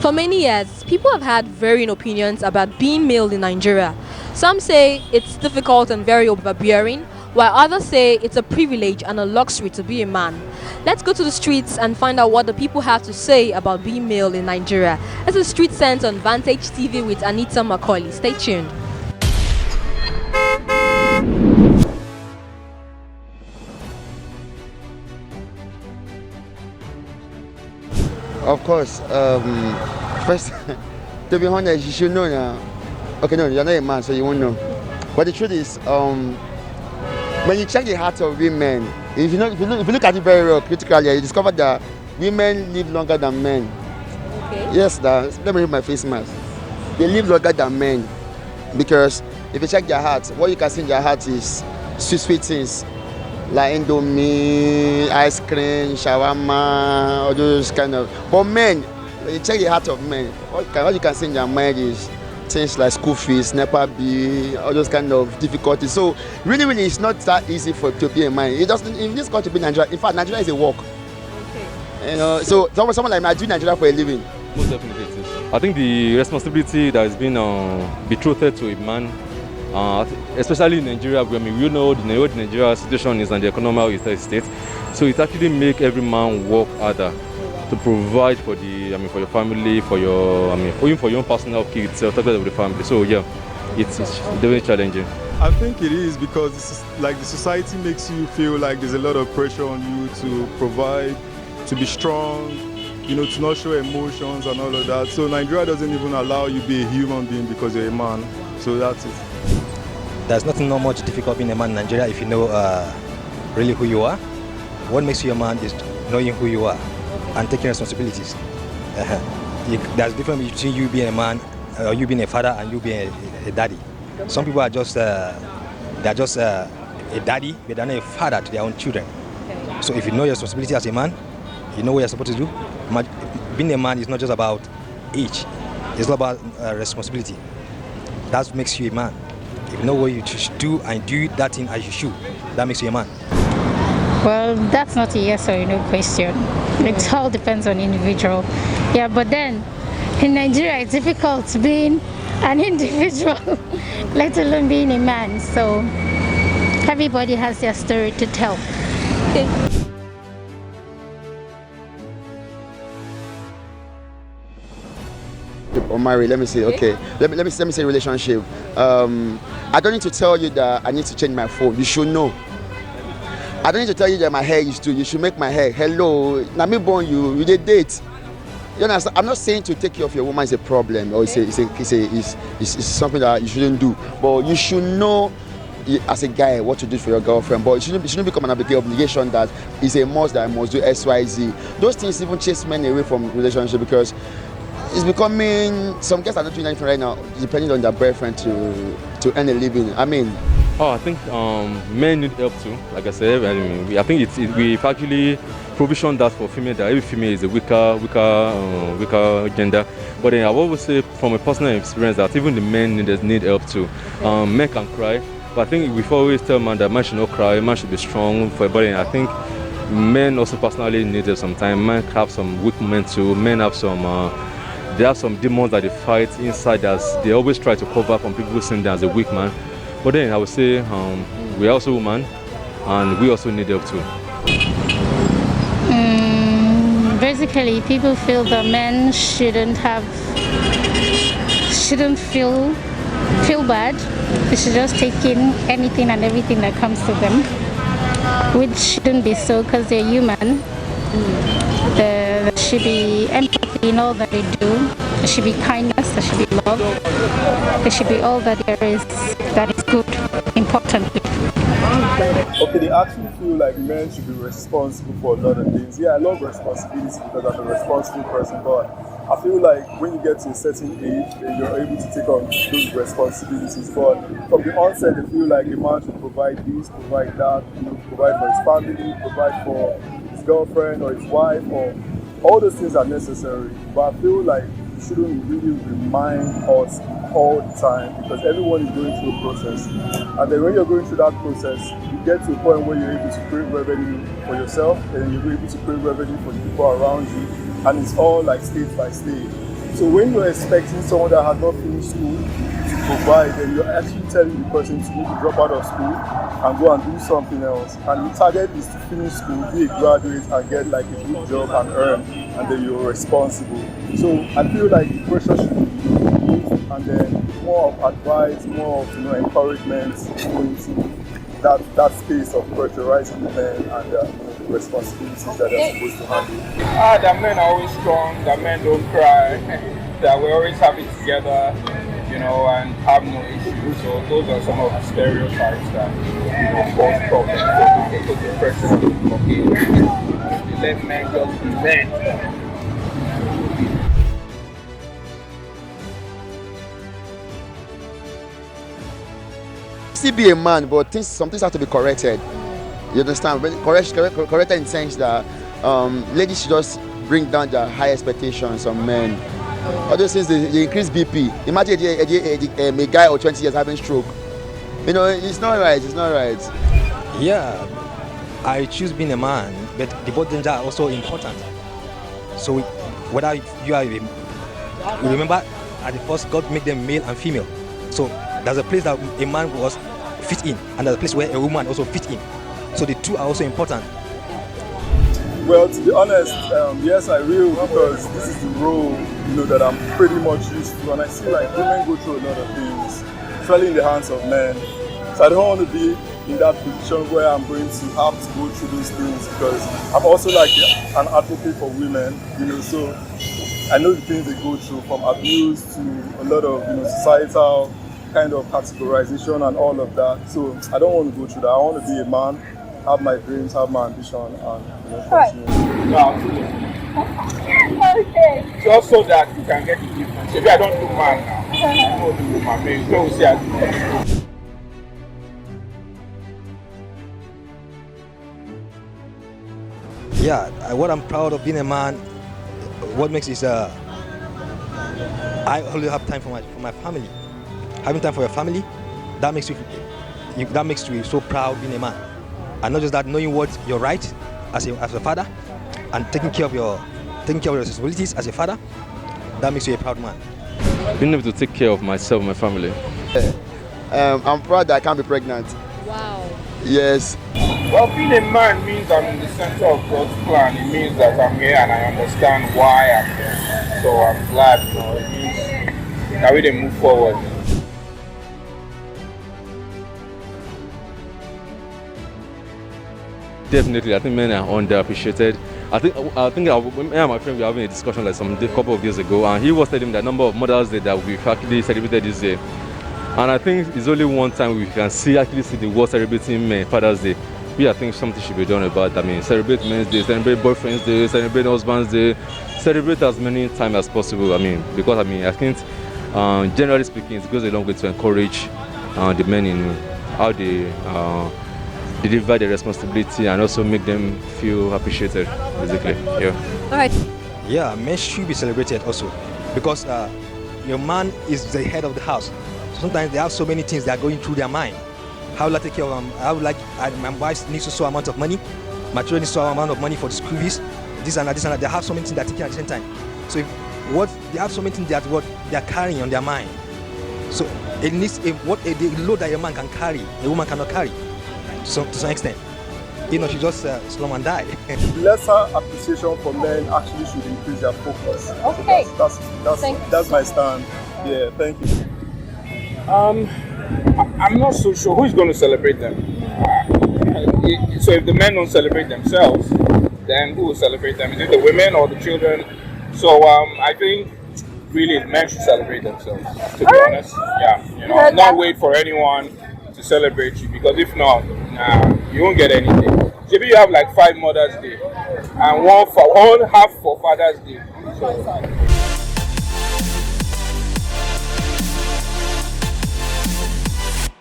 For many years, people have had varying opinions about being male in Nigeria. Some say it's difficult and very overbearing, while others say it's a privilege and a luxury to be a man. Let's go to the streets and find out what the people have to say about being male in Nigeria. This is Street Sense on Vantage TV with Anita Macaulay. Stay tuned. Of course, first, to be honest, you should know now. Okay, no, you're not a man, so you won't know. But the truth is, when you check the heart of women, if you look at it very well critically, you discover that women live longer than men. Okay. Yes, let me remove my face mask. They live longer than men because if you check their heart, what you can see in their heart is sweet things. Like Indomie, ice cream, shawarma, all those kind of. But men, when you check the heart of men, what you can see in their mind is things like school fees, NEPA bill, all those kind of difficulties. So really, it's not that easy to be a man. It doesn't. In this country, be Nigeria. In fact, Nigeria is a work. Okay. You know, so someone like me, I do Nigeria for a living. Most definitely, it is. I think the responsibility that has been betrothed to a man. Especially in Nigeria, we know the Nigeria situation is and the economic state, so it actually makes every man work harder to provide for for your family, for your, even for your own personal kids, of the family. So yeah, it's definitely challenging. I think it is because the society makes you feel like there's a lot of pressure on you to provide, to be strong, to not show emotions and all of that. So Nigeria doesn't even allow you to be a human being because you're a man. So that's it. There's nothing not much difficult being a man in Nigeria if you know really who you are. What makes you a man is knowing who you are and taking responsibilities. There's a difference between you being a man, you being a father, and you being a daddy. Some people are just a daddy, but they're not a father to their own children. So if you know your responsibility as a man, you know what you're supposed to do. Being a man is not just about age; it's all about responsibility. That makes you a man. If you know what you should do and do that thing as you should, that makes you a man. Well, that's not a yes or no question. It all depends on individual. Yeah, but then in Nigeria it's difficult being an individual, let alone being a man. So everybody has their story to tell. Okay. Or married, let me say, okay. Let me say relationship. I don't need to tell you that I need to change my phone. You should know. I don't need to tell you that my hair is too. You should make my hair. Hello, now me born you did date. You understand? I'm not saying to take care of your woman is a problem or it's something that you shouldn't do. But you should know as a guy what to do for your girlfriend. But it shouldn't become an obligation that is a must that I must do X, Y, Z. Those things even chase men away from relationship because it's becoming, some guys are not doing anything right now, depending on their boyfriend to earn a living. I think men need help too. Like I said, I think we've actually provisioned that for female, that every female is a weaker gender. But then I always say from a personal experience that even the men need help too. Men can cry, but I think we always tell men that man should not cry, man should be strong for everybody. I think men also personally need help sometimes. Men have some weak moments too. Men have there are some demons that they fight inside us. They always try to cover from people seeing them as a weak man. But then I would say we are also women and we also need help too. Basically, people feel that men shouldn't feel bad. They should just take in anything and everything that comes to them, which shouldn't be so because they're human. There should be empathy in all that they do. There should be kindness, there should be love. There should be all that there is that is good, importantly. Okay, they actually feel like men should be responsible for a lot of things. Yeah, I love responsibility because I'm a responsible person, but I feel like when you get to a certain age, you're able to take on those responsibilities. But from the onset, they feel like a man should provide this, provide that, provide for his family, provide for his girlfriend or his wife, or all those things are necessary. But I feel like you shouldn't really remind us all the time because everyone is going through a process. And then when you're going through that process, you get to a point where you're able to create revenue for yourself and you're able to create revenue for the people around you. And it's all like stage by stage. So when you're expecting someone that has not finished school to provide, then you're actually telling the person to maybe drop out of school and go and do something else. And the target is to finish school, be a graduate, and get like a good job and earn, and then you're responsible. So I feel like the pressure should be removed, and then more of advice, more of encouragement going to that space of pressurizing the men and the responsibilities that they're supposed to handle. The men are always strong, the men don't cry, that we always have it together, and have no issues. So those are some of the stereotypes that cause problems. So they take the pressure from me. They let men just be men. Still be a man, but some things have to be corrected. You understand? Corrected in the sense that ladies should just bring down their high expectations on men. All those things they increase BP. Imagine a guy of 20 years having stroke. It's not right. It's not right. Yeah, I choose being a man, but the both genders are also important. So whether you are, remember at the first God made them male and female. So there's a place that a man was fit in, and there's a place where a woman also fit in. So the two are also important. Well, to be honest, yes, I will, because this is the role that I'm pretty much used to, and I see like women go through a lot of things, especially in the hands of men. So I don't want to be in that position where I'm going to have to go through those things, because I'm also like an advocate for women, so I know the things they go through, from abuse to a lot of societal kind of categorization and all of that. So I don't want to go through that. I want to be a man, have my dreams, have my ambition, and continue. Okay. Just so that you can get the difference. If I don't do man now, I don't do woman. Maybe no see I do. Yeah, what I'm proud of being a man, what makes is I only have time for my family. Having time for your family, that makes you so proud being a man. And not just that, knowing what you're right as a father, and taking care of your responsibilities as a father, that makes you a proud man. Being able to take care of myself and my family. I'm proud that I can't be pregnant. Wow. Yes. Well, being a man means I'm in the center of God's plan. It means that I'm here and I understand why I'm here. So I'm glad, it means that we didn't move forward. Definitely, I think men are underappreciated. I think me and my friend were having a discussion like a couple of years ago, and he was telling me that number of Mother's Day that we've actually celebrated this year. And I think it's only one time we can actually see the world celebrating men Father's Day. I think something should be done about that. I mean, celebrate Men's Day, celebrate Boyfriend's Day, celebrate Husband's Day, celebrate as many times as possible. Because I think generally speaking, it goes a long way to encourage the men in how they deliver their responsibility and also make them feel appreciated, basically. Yeah. All right. Yeah, men should be celebrated also, because your man is the head of the house. Sometimes they have so many things that are going through their mind. How will I take care of them? My wife needs so amount of money, my children need so amount of money for the school fees, this and that. They have so many things that are taking at the same time. So they have so many things that what they are carrying on their mind. So it needs the load that a man can carry, a woman cannot carry. So to some extent, she just slum and die. Lesser appreciation for men actually should increase their focus. Okay. So that's my stand. Yeah, thank you. I'm not so sure who's going to celebrate them. So if the men don't celebrate themselves, then who will celebrate them? Is it the women or the children? So I think really men should celebrate themselves, to be honest. Yeah, not wait for anyone to celebrate you, because if not, you won't get anything. Maybe you have like 5 Mother's Day and one half for Father's Day. So